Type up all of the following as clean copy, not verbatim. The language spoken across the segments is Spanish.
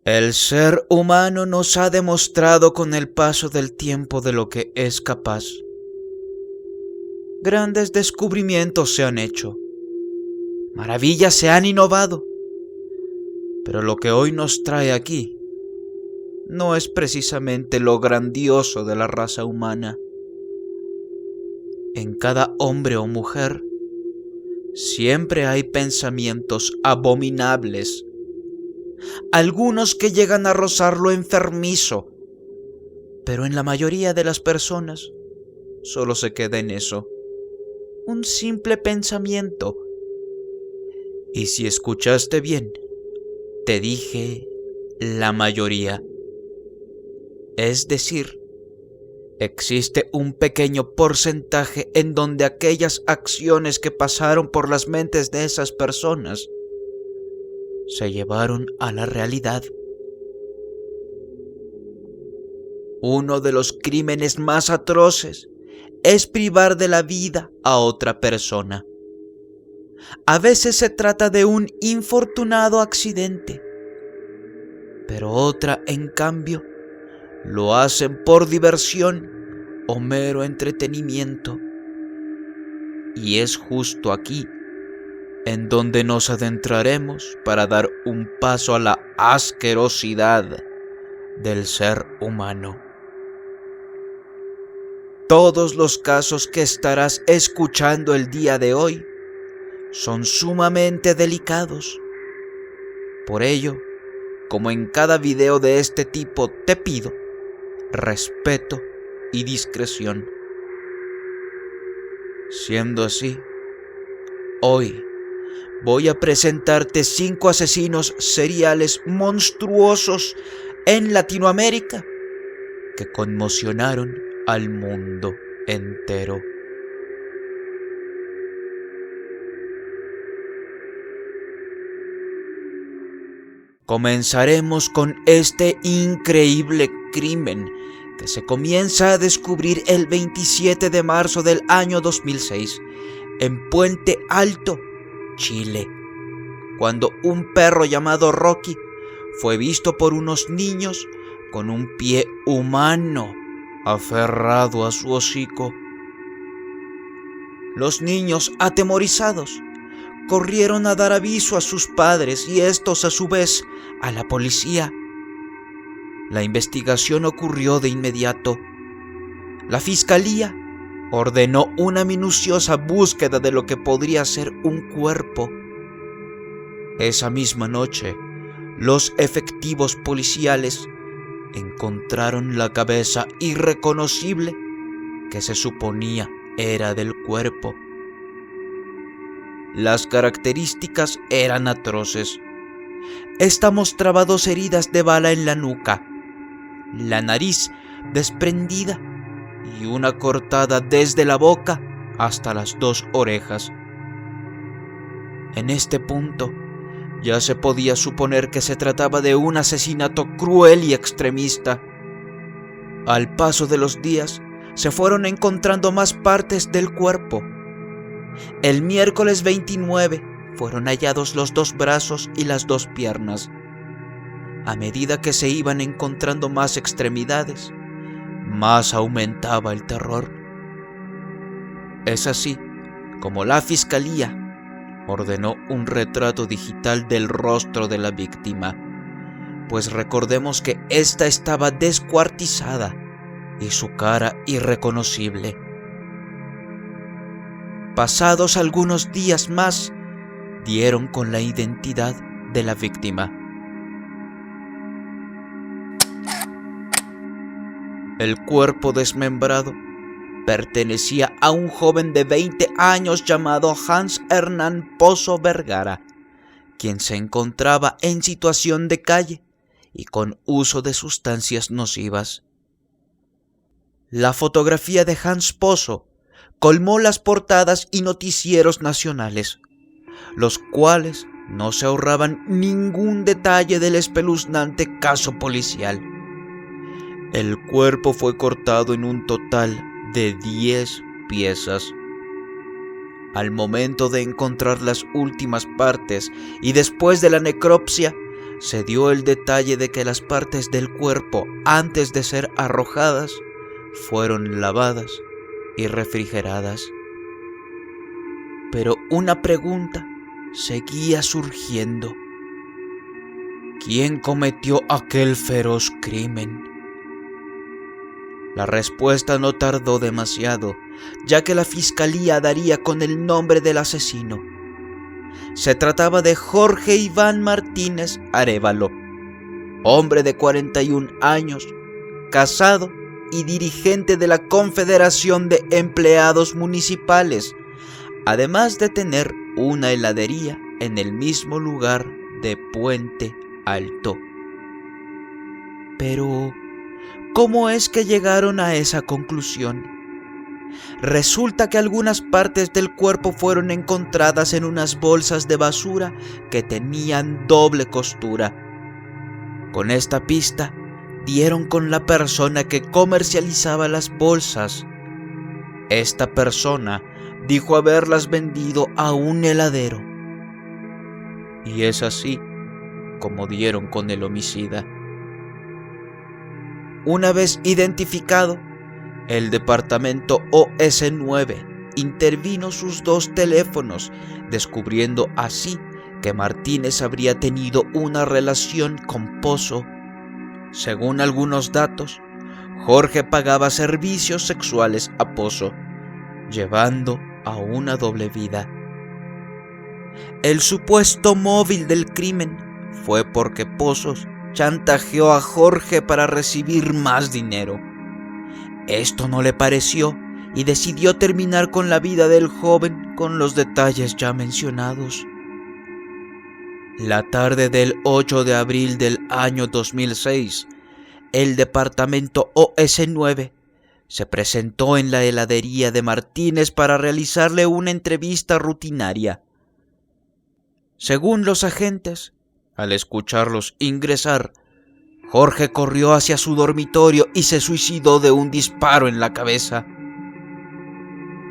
El ser humano nos ha demostrado con el paso del tiempo de lo que es capaz. Grandes descubrimientos se han hecho, maravillas se han innovado, pero lo que hoy nos trae aquí no es precisamente lo grandioso de la raza humana. En cada hombre o mujer siempre hay pensamientos abominables, algunos que llegan a rozar lo enfermizo, pero en la mayoría de las personas solo se queda en eso, un simple pensamiento. Y si escuchaste bien, te dije la mayoría. Es decir, existe un pequeño porcentaje en donde aquellas acciones que pasaron por las mentes de esas personas se llevaron a la realidad. Uno de los crímenes más atroces es privar de la vida a otra persona. A veces se trata de un infortunado accidente, pero otra, en cambio, lo hacen por diversión o mero entretenimiento. Y es justo aquí en donde nos adentraremos para dar un paso a la asquerosidad del ser humano. Todos los casos que estarás escuchando el día de hoy son sumamente delicados. Por ello, como en cada video de este tipo, te pido respeto y discreción. Siendo así, hoy voy a presentarte 5 asesinos seriales monstruosos en Latinoamérica que conmocionaron al mundo entero. Comenzaremos con este increíble crimen que se comienza a descubrir el 27 de marzo del año 2006 en Puente Alto, Chile, cuando un perro llamado Rocky fue visto por unos niños con un pie humano aferrado a su hocico. Los niños, atemorizados, corrieron a dar aviso a sus padres y estos a su vez a la policía. La investigación ocurrió de inmediato. La fiscalía ordenó una minuciosa búsqueda de lo que podría ser un cuerpo. Esa misma noche, los efectivos policiales encontraron la cabeza irreconocible que se suponía era del cuerpo. Las características eran atroces. Esta mostraba 2 heridas de bala en la nuca, la nariz desprendida y una cortada desde la boca hasta las 2 orejas. En este punto, ya se podía suponer que se trataba de un asesinato cruel y extremista. Al paso de los días, se fueron encontrando más partes del cuerpo. El miércoles 29 fueron hallados los 2 brazos y las 2 piernas. A medida que se iban encontrando más extremidades, más aumentaba el terror. Es así como la fiscalía ordenó un retrato digital del rostro de la víctima, pues recordemos que ésta estaba descuartizada y su cara irreconocible. Pasados algunos días más, dieron con la identidad de la víctima. El cuerpo desmembrado pertenecía a un joven de 20 años llamado Hans Hernán Pozo Vergara, quien se encontraba en situación de calle y con uso de sustancias nocivas. La fotografía de Hans Pozo colmó las portadas y noticieros nacionales, los cuales no se ahorraban ningún detalle del espeluznante caso policial. El cuerpo fue cortado en un total de 10 piezas. Al momento de encontrar las últimas partes y después de la necropsia, se dio el detalle de que las partes del cuerpo, antes de ser arrojadas, fueron lavadas y refrigeradas. Pero una pregunta seguía surgiendo. ¿Quién cometió aquel feroz crimen? La respuesta no tardó demasiado, ya que la fiscalía daría con el nombre del asesino. Se trataba de Jorge Iván Martínez Arévalo, hombre de 41 años, casado y dirigente de la Confederación de Empleados Municipales, además de tener una heladería en el mismo lugar de Puente Alto. Pero, ¿cómo es que llegaron a esa conclusión? Resulta que algunas partes del cuerpo fueron encontradas en unas bolsas de basura que tenían doble costura. Con esta pista, dieron con la persona que comercializaba las bolsas. Esta persona dijo haberlas vendido a un heladero. Y es así como dieron con el homicida. Una vez identificado, el departamento OS9 intervino sus 2 teléfonos, descubriendo así que Martínez habría tenido una relación con Pozo. Según algunos datos, Jorge pagaba servicios sexuales a Pozo, llevando a una doble vida. El supuesto móvil del crimen fue porque Pozos chantajeó a Jorge para recibir más dinero. Esto no le pareció y decidió terminar con la vida del joven con los detalles ya mencionados. La tarde del 8 de abril del año 2006, el departamento OS9 se presentó en la heladería de Martínez para realizarle una entrevista rutinaria. Según los agentes, al escucharlos ingresar, Jorge corrió hacia su dormitorio y se suicidó de un disparo en la cabeza.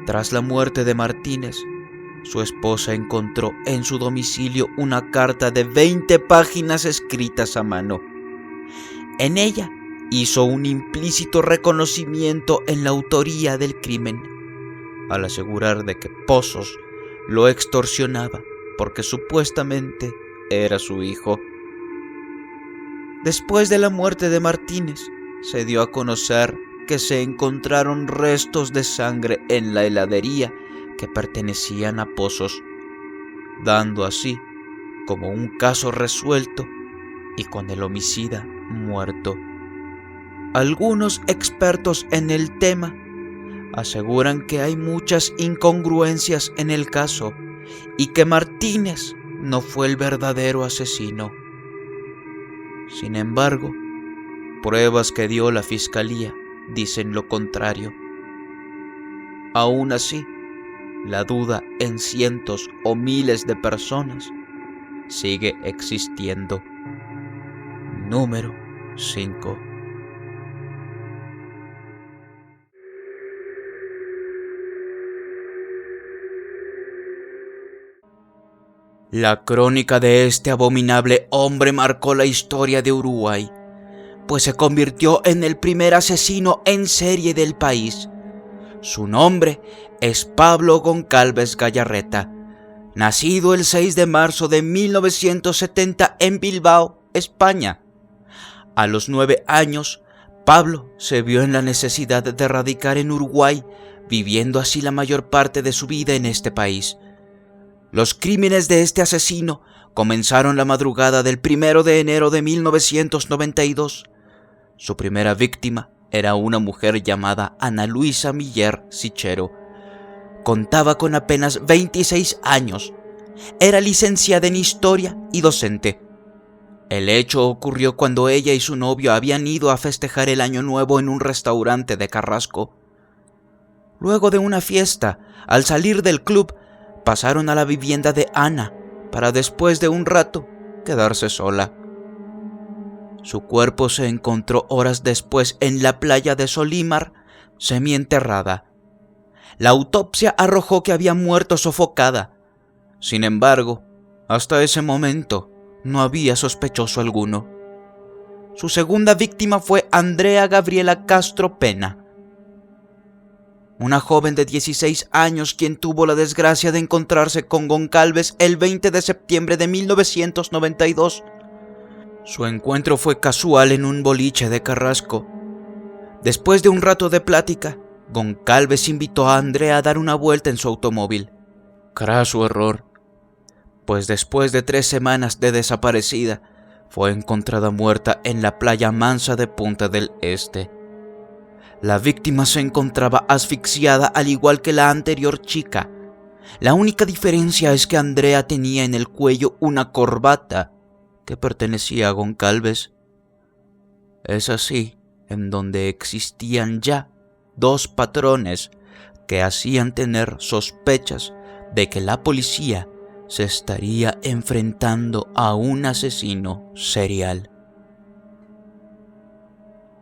Tras la muerte de Martínez, su esposa encontró en su domicilio una carta de 20 páginas escritas a mano. En ella hizo un implícito reconocimiento en la autoría del crimen, al asegurar de que Pozos lo extorsionaba porque supuestamente era su hijo. Después de la muerte de Martínez, se dio a conocer que se encontraron restos de sangre en la heladería que pertenecían a Pozos, dando así como un caso resuelto y con el homicida muerto. Algunos expertos en el tema aseguran que hay muchas incongruencias en el caso y que Martínez no fue el verdadero asesino. Sin embargo, pruebas que dio la fiscalía dicen lo contrario. Aún así, la duda en cientos o miles de personas sigue existiendo. Número 5. La crónica de este abominable hombre marcó la historia de Uruguay, pues se convirtió en el primer asesino en serie del país. Su nombre es Pablo Goncalves Gallarreta, nacido el 6 de marzo de 1970 en Bilbao, España. A los 9 años, Pablo se vio en la necesidad de radicar en Uruguay, viviendo así la mayor parte de su vida en este país. Los crímenes de este asesino comenzaron la madrugada del 1 de enero de 1992. Su primera víctima era una mujer llamada Ana Luisa Miller Sichero. Contaba con apenas 26 años. Era licenciada en historia y docente. El hecho ocurrió cuando ella y su novio habían ido a festejar el Año Nuevo en un restaurante de Carrasco. Luego de una fiesta, al salir del club, pasaron a la vivienda de Ana para después de un rato quedarse sola. Su cuerpo se encontró horas después en la playa de Solímar, semienterrada. La autopsia arrojó que había muerto sofocada. Sin embargo, hasta ese momento, no había sospechoso alguno. Su segunda víctima fue Andrea Gabriela Castro Pena, una joven de 16 años quien tuvo la desgracia de encontrarse con Goncalves el 20 de septiembre de 1992. Su encuentro fue casual en un boliche de Carrasco. Después de un rato de plática, Goncalves invitó a Andrea a dar una vuelta en su automóvil. Craso error, pues después de 3 semanas de desaparecida, fue encontrada muerta en la playa Mansa de Punta del Este. La víctima se encontraba asfixiada al igual que la anterior chica. La única diferencia es que Andrea tenía en el cuello una corbata que pertenecía a Goncalves. Es así en donde existían ya 2 patrones que hacían tener sospechas de que la policía se estaría enfrentando a un asesino serial.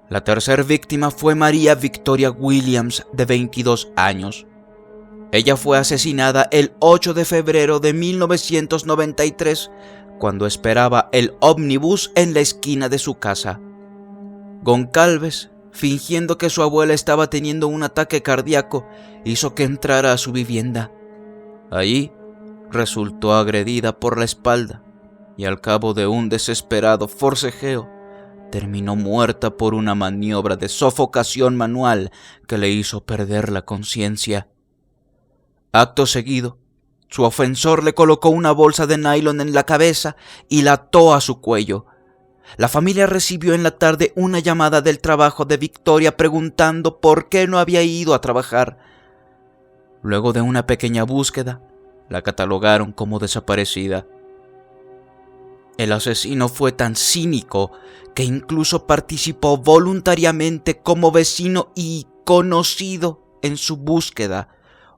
La tercera víctima fue María Victoria Williams, de 22 años. Ella fue asesinada el 8 de febrero de 1993, cuando esperaba el ómnibus en la esquina de su casa. Goncalves, fingiendo que su abuela estaba teniendo un ataque cardíaco, hizo que entrara a su vivienda. Allí resultó agredida por la espalda y al cabo de un desesperado forcejeo, terminó muerta por una maniobra de sofocación manual que le hizo perder la conciencia. Acto seguido, su ofensor le colocó una bolsa de nylon en la cabeza y la ató a su cuello. La familia recibió en la tarde una llamada del trabajo de Victoria preguntando por qué no había ido a trabajar. Luego de una pequeña búsqueda, la catalogaron como desaparecida. El asesino fue tan cínico que incluso participó voluntariamente como vecino y conocido en su búsqueda,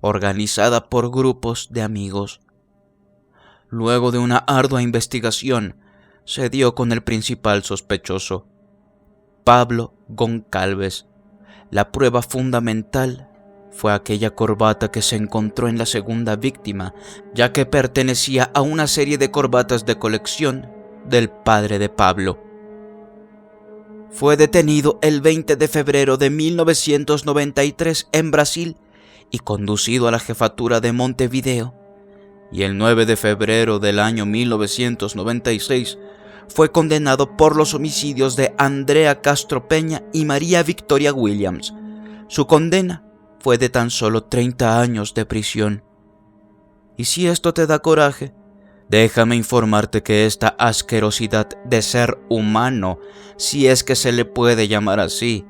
organizada por grupos de amigos. Luego de una ardua investigación, se dio con el principal sospechoso, Pablo Goncalves. La prueba fundamental fue aquella corbata que se encontró en la segunda víctima, ya que pertenecía a una serie de corbatas de colección del padre de Pablo. Fue detenido el 20 de febrero de 1993 en Brasil y conducido a la jefatura de Montevideo, y el 9 de febrero del año 1996 fue condenado por los homicidios de Andrea Castro Peña y María Victoria Williams. Su condena fue de tan solo 30 años de prisión. Y si esto te da coraje, déjame informarte que esta asquerosidad de ser humano, si es que se le puede llamar así,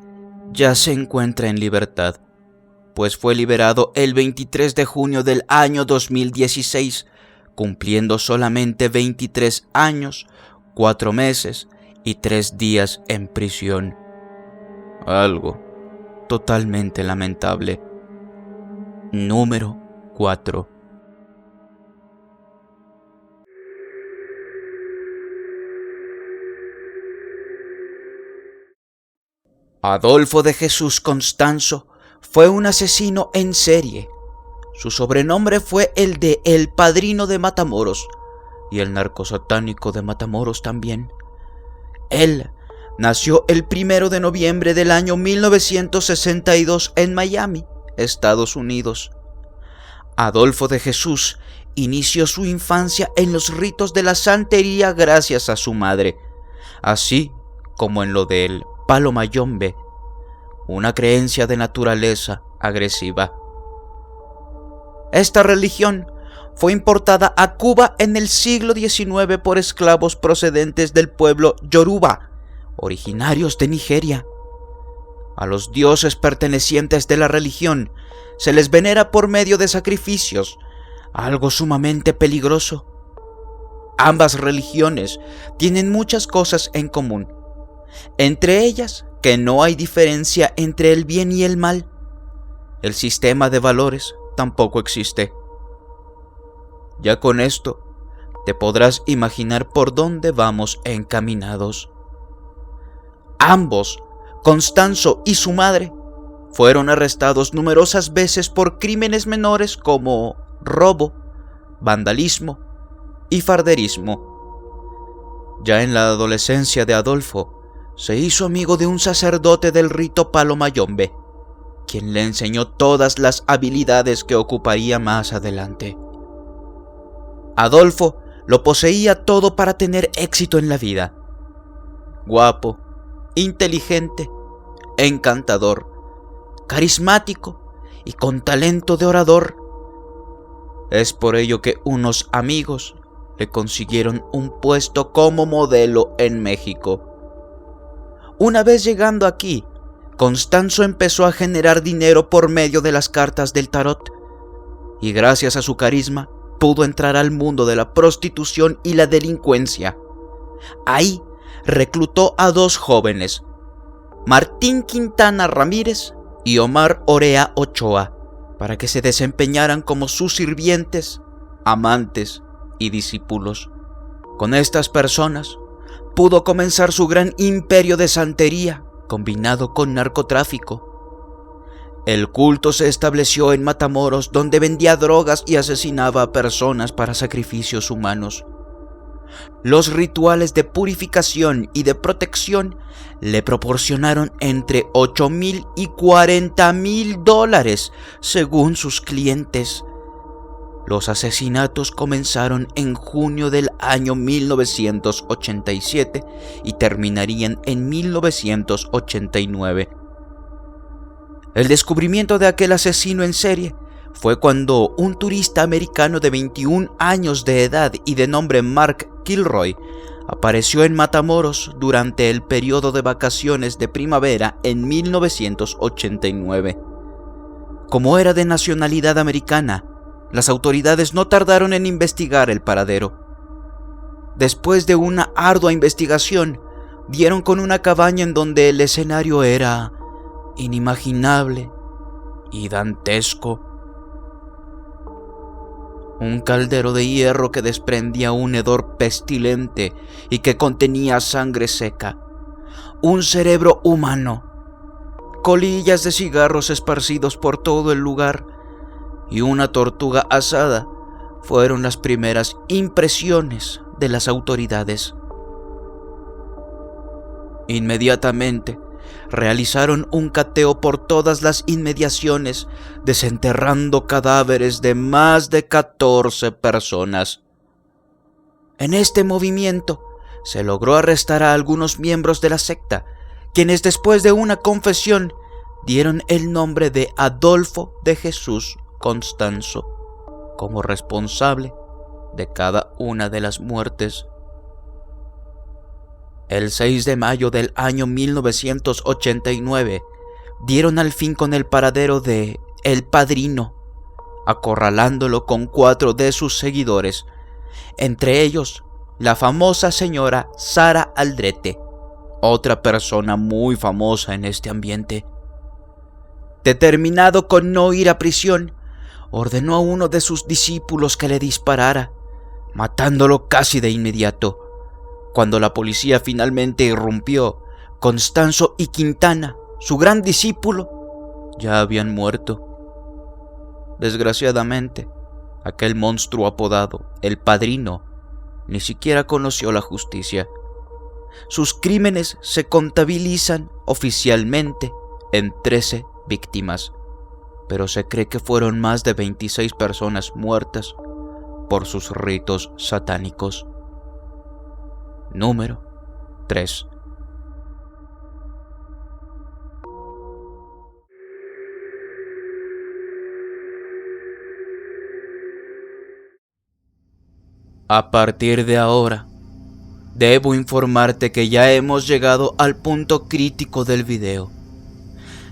ya se encuentra en libertad, pues fue liberado el 23 de junio del año 2016, cumpliendo solamente 23 años, 4 meses y 3 días en prisión. Algo totalmente lamentable. Número 4. Adolfo de Jesús Constanzo fue un asesino en serie. Su sobrenombre fue el de El Padrino de Matamoros y el narcosatánico de Matamoros también. Él nació el 1 de noviembre del año 1962 en Miami, Estados Unidos. Adolfo de Jesús inició su infancia en los ritos de la santería gracias a su madre, así como en lo del palo mayombe, una creencia de naturaleza agresiva. Esta religión fue importada a Cuba en el siglo XIX por esclavos procedentes del pueblo Yoruba, originarios de Nigeria. A los dioses pertenecientes de la religión se les venera por medio de sacrificios, algo sumamente peligroso. Ambas religiones tienen muchas cosas en común, entre ellas que no hay diferencia entre el bien y el mal. El sistema de valores tampoco existe. Ya con esto te podrás imaginar por dónde vamos encaminados. Ambos, Constanzo y su madre, fueron arrestados numerosas veces por crímenes menores como robo, vandalismo y farderismo. Ya en la adolescencia de Adolfo, se hizo amigo de un sacerdote del rito Palo Mayombe, quien le enseñó todas las habilidades que ocuparía más adelante. Adolfo lo poseía todo para tener éxito en la vida. Guapo, inteligente, encantador, carismático y con talento de orador. Es por ello que unos amigos le consiguieron un puesto como modelo en México. Una vez llegando aquí, Constanzo empezó a generar dinero por medio de las cartas del tarot, y gracias a su carisma pudo entrar al mundo de la prostitución y la delincuencia. Ahí reclutó a dos jóvenes, Martín Quintana Ramírez y Omar Orea Ochoa, para que se desempeñaran como sus sirvientes, amantes y discípulos. Con estas personas pudo comenzar su gran imperio de santería combinado con narcotráfico. El culto se estableció en Matamoros, donde vendía drogas y asesinaba a personas para sacrificios humanos. Los rituales de purificación y de protección le proporcionaron entre $8,000 y $40,000 según sus clientes. Los asesinatos comenzaron en junio del año 1987 y terminarían en 1989. El descubrimiento de aquel asesino en serie fue cuando un turista americano de 21 años de edad y de nombre Mark Kilroy apareció en Matamoros durante el periodo de vacaciones de primavera en 1989. Como era de nacionalidad americana, las autoridades no tardaron en investigar el paradero. Después de una ardua investigación, dieron con una cabaña en donde el escenario era inimaginable y dantesco. Un caldero de hierro que desprendía un hedor pestilente y que contenía sangre seca, un cerebro humano, colillas de cigarros esparcidos por todo el lugar y una tortuga asada fueron las primeras impresiones de las autoridades. Inmediatamente realizaron un cateo por todas las inmediaciones, desenterrando cadáveres de más de 14 personas. En este movimiento se logró arrestar a algunos miembros de la secta, quienes después de una confesión dieron el nombre de Adolfo de Jesús Constanzo como responsable de cada una de las muertes. El 6 de mayo del año 1989 dieron al fin con el paradero de El Padrino, acorralándolo con 4 de sus seguidores, entre ellos la famosa señora Sara Aldrete, otra persona muy famosa en este ambiente. Determinado con no ir a prisión, ordenó a uno de sus discípulos que le disparara, matándolo casi de inmediato. Cuando la policía finalmente irrumpió, Constanzo y Quintana, su gran discípulo, ya habían muerto. Desgraciadamente, aquel monstruo apodado El Padrino ni siquiera conoció la justicia. Sus crímenes se contabilizan oficialmente en 13 víctimas, pero se cree que fueron más de 26 personas muertas por sus ritos satánicos. Número 3. A partir de ahora, debo informarte que ya hemos llegado al punto crítico del video.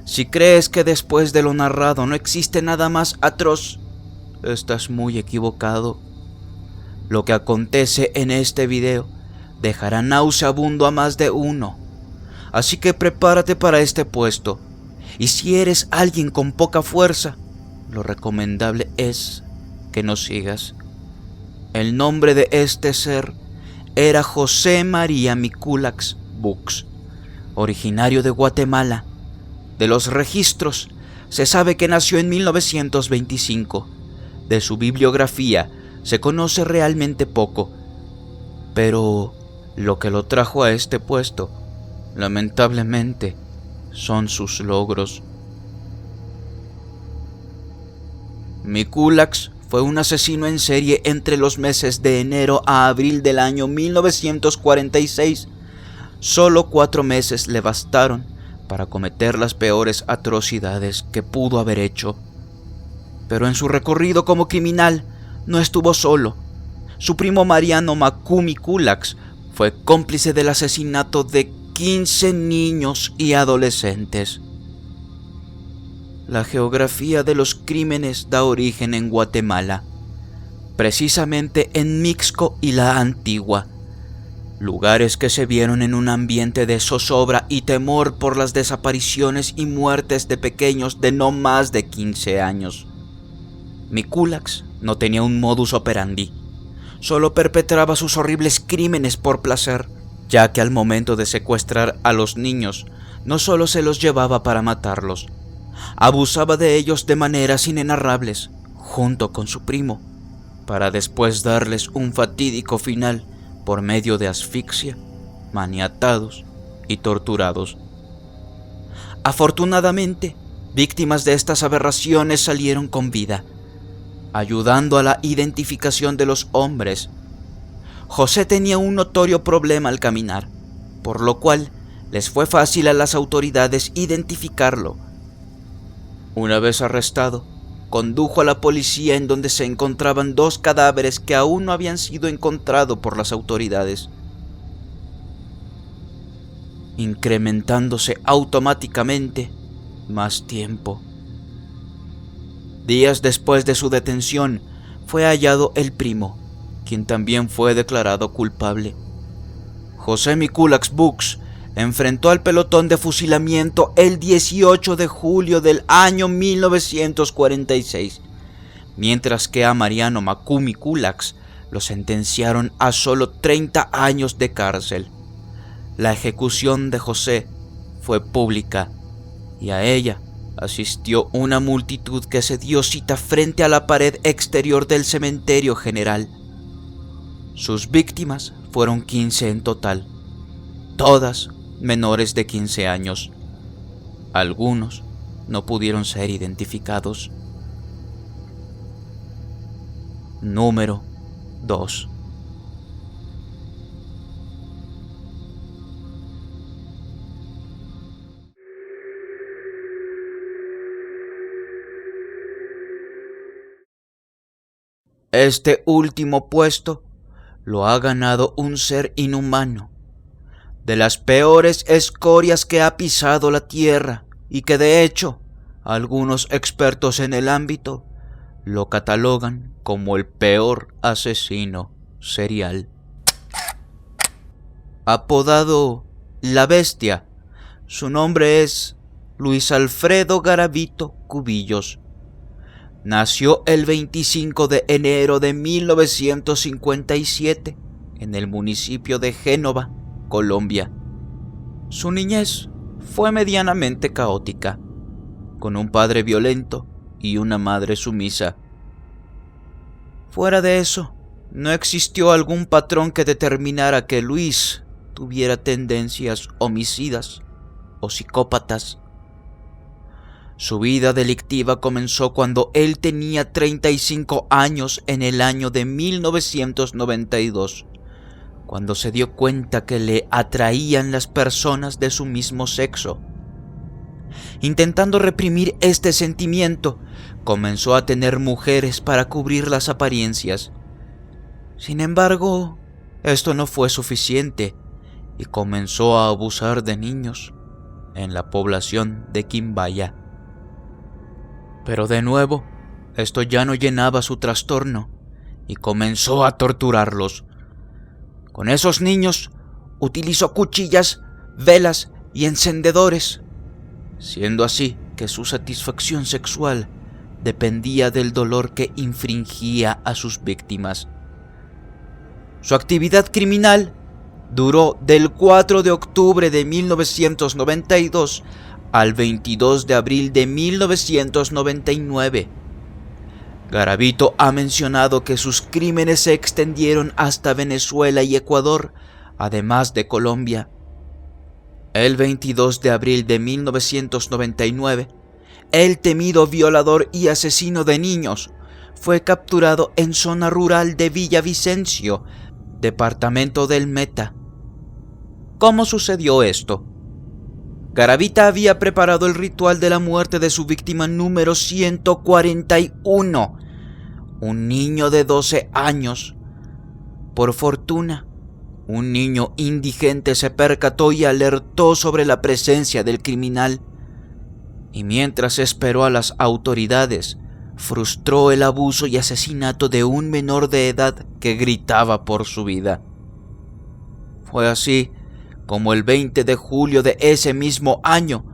Si crees que después de lo narrado no existe nada más atroz, estás muy equivocado. Lo que acontece en este video dejará nauseabundo a más de uno, así que prepárate para este puesto. Y si eres alguien con poca fuerza, lo recomendable es que nos sigas. El nombre de este ser era José María Miculax Bux, originario de Guatemala. De los registros se sabe que nació en 1925. De su bibliografía se conoce realmente poco, pero Lo que lo trajo a este puesto, lamentablemente, son sus logros. Mikulax fue un asesino en serie entre los meses de enero a abril del año 1946. Solo 4 meses le bastaron para cometer las peores atrocidades que pudo haber hecho. Pero en su recorrido como criminal no estuvo solo. Su primo Mariano Macu Mikulax fue cómplice del asesinato de 15 niños y adolescentes. La geografía de los crímenes da origen en Guatemala, precisamente en Mixco y La Antigua, lugares que se vieron en un ambiente de zozobra y temor por las desapariciones y muertes de pequeños de no más de 15 años. Mikulax no tenía un modus operandi, solo perpetraba sus horribles crímenes por placer, ya que al momento de secuestrar a los niños, no solo se los llevaba para matarlos, abusaba de ellos de maneras inenarrables, junto con su primo, para después darles un fatídico final por medio de asfixia, maniatados y torturados. Afortunadamente, víctimas de estas aberraciones salieron con vida, ayudando a la identificación de los hombres. José tenía un notorio problema al caminar, por lo cual les fue fácil a las autoridades identificarlo. Una vez arrestado, condujo a la policía en donde se encontraban 2 cadáveres que aún no habían sido encontrados por las autoridades, incrementándose automáticamente más tiempo. Días después de su detención, fue hallado el primo, quien también fue declarado culpable. José Mikulax Bux enfrentó al pelotón de fusilamiento el 18 de julio del año 1946, mientras que a Mariano Macu Mikulax lo sentenciaron a solo 30 años de cárcel. La ejecución de José fue pública y a ella asistió una multitud que se dio cita frente a la pared exterior del cementerio general. Sus víctimas fueron 15 en total, todas menores de 15 años. Algunos no pudieron ser identificados. Número 2. Este último puesto lo ha ganado un ser inhumano, de las peores escorias que ha pisado la tierra, y que de hecho algunos expertos en el ámbito lo catalogan como el peor asesino serial. Apodado La Bestia, su nombre es Luis Alfredo Garavito Cubillos. Nació el 25 de enero de 1957 en el municipio de Génova, Colombia. Su niñez fue medianamente caótica, con un padre violento y una madre sumisa. Fuera de eso, no existió algún patrón que determinara que Luis tuviera tendencias homicidas o psicópatas. Su vida delictiva comenzó cuando él tenía 35 años en el año de 1992, cuando se dio cuenta que le atraían las personas de su mismo sexo. Intentando reprimir este sentimiento, comenzó a tener mujeres para cubrir las apariencias. Sin embargo, esto no fue suficiente y comenzó a abusar de niños en la población de Quimbaya. Pero de nuevo, esto ya no llenaba su trastorno y comenzó a torturarlos. Con esos niños utilizó cuchillas, velas y encendedores, siendo así que su satisfacción sexual dependía del dolor que infringía a sus víctimas. Su actividad criminal duró del 4 de octubre de 1992 al 22 de abril de 1999. Garavito ha mencionado que sus crímenes se extendieron hasta Venezuela y Ecuador además de Colombia. El 22 de abril de 1999, el temido violador y asesino de niños fue capturado en zona rural de Villavicencio, departamento del Meta. ¿Cómo sucedió esto? Garavita había preparado el ritual de la muerte de su víctima número 141, un niño de 12 años. Por fortuna, un niño indigente se percató y alertó sobre la presencia del criminal, y mientras esperó a las autoridades, frustró el abuso y asesinato de un menor de edad que gritaba por su vida. Fue así como el 20 de julio de ese mismo año,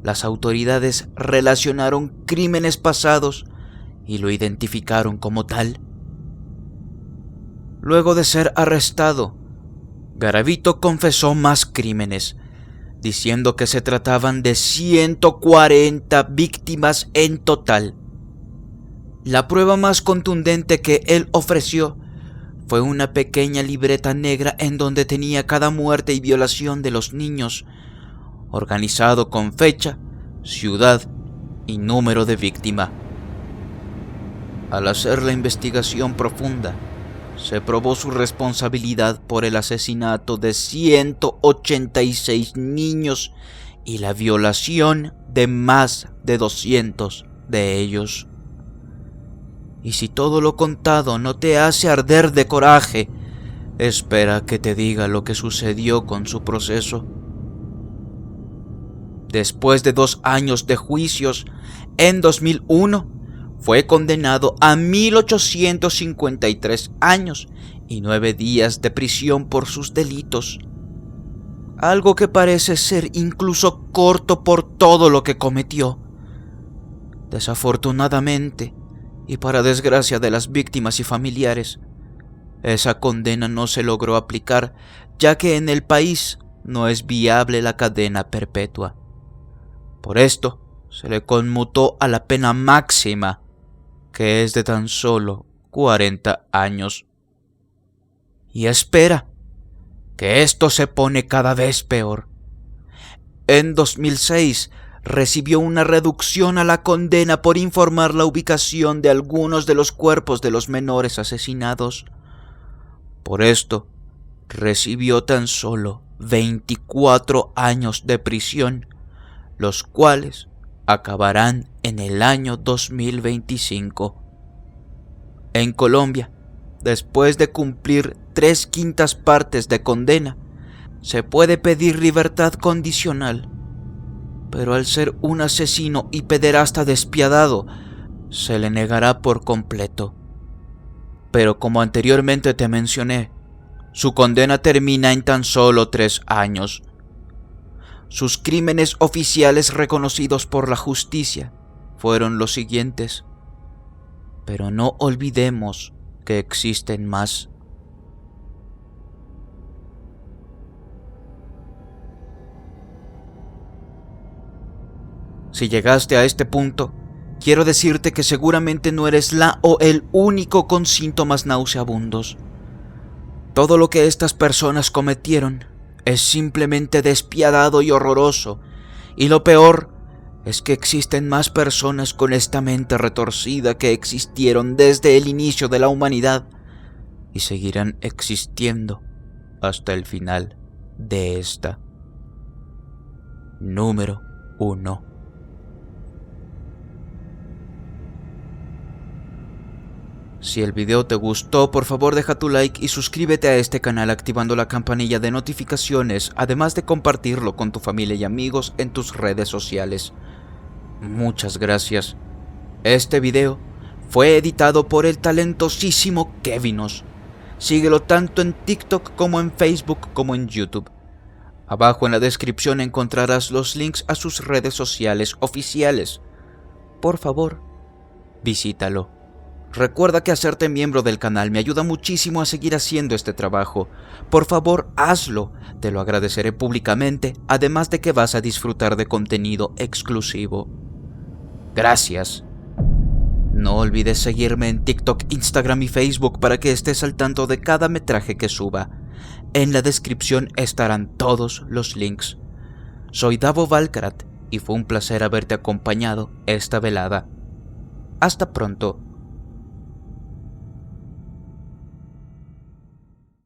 las autoridades relacionaron crímenes pasados y lo identificaron como tal. Luego de ser arrestado, Garavito confesó más crímenes, diciendo que se trataban de 140 víctimas en total. La prueba más contundente que él ofreció fue una pequeña libreta negra en donde tenía cada muerte y violación de los niños, organizado con fecha, ciudad y número de víctima. Al hacer la investigación profunda, se probó su responsabilidad por el asesinato de 186 niños y la violación de más de 200 de ellos. Y si todo lo contado no te hace arder de coraje, espera que te diga lo que sucedió con su proceso. Después de 2 años de juicios, en 2001 fue condenado a 1853 años y 9 días de prisión por sus delitos, algo que parece ser incluso corto por todo lo que cometió. Desafortunadamente, y para desgracia de las víctimas y familiares, esa condena no se logró aplicar, ya que en el país no es viable la cadena perpetua. Por esto, se le conmutó a la pena máxima, que es de tan solo 40 años. Y espera, que esto se pone cada vez peor. En 2006, recibió una reducción a la condena por informar la ubicación de algunos de los cuerpos de los menores asesinados. Por esto, recibió tan solo 24 años de prisión, los cuales acabarán en el año 2025. En Colombia, después de cumplir 3/5 partes de condena, se puede pedir libertad condicional, pero al ser un asesino y pederasta despiadado, se le negará por completo. Pero como anteriormente te mencioné, su condena termina en tan solo 3 años. Sus crímenes oficiales reconocidos por la justicia fueron los siguientes, pero no olvidemos que existen más. Si llegaste a este punto, quiero decirte que seguramente no eres la o el único con síntomas nauseabundos. Todo lo que estas personas cometieron es simplemente despiadado y horroroso, y lo peor es que existen más personas con esta mente retorcida que existieron desde el inicio de la humanidad y seguirán existiendo hasta el final de esta. Número 1. Si el video te gustó, por favor deja tu like y suscríbete a este canal activando la campanilla de notificaciones, además de compartirlo con tu familia y amigos en tus redes sociales. Muchas gracias. Este video fue editado por el talentosísimo Kevinos. Síguelo tanto en TikTok como en Facebook como en YouTube. Abajo en la descripción encontrarás los links a sus redes sociales oficiales. Por favor, visítalo. Recuerda que hacerte miembro del canal me ayuda muchísimo a seguir haciendo este trabajo. Por favor, hazlo, te lo agradeceré públicamente, además de que vas a disfrutar de contenido exclusivo. Gracias. No olvides seguirme en TikTok, Instagram y Facebook para que estés al tanto de cada metraje que suba. En la descripción estarán todos los links. Soy Davo Valkarat y fue un placer haberte acompañado esta velada. Hasta pronto.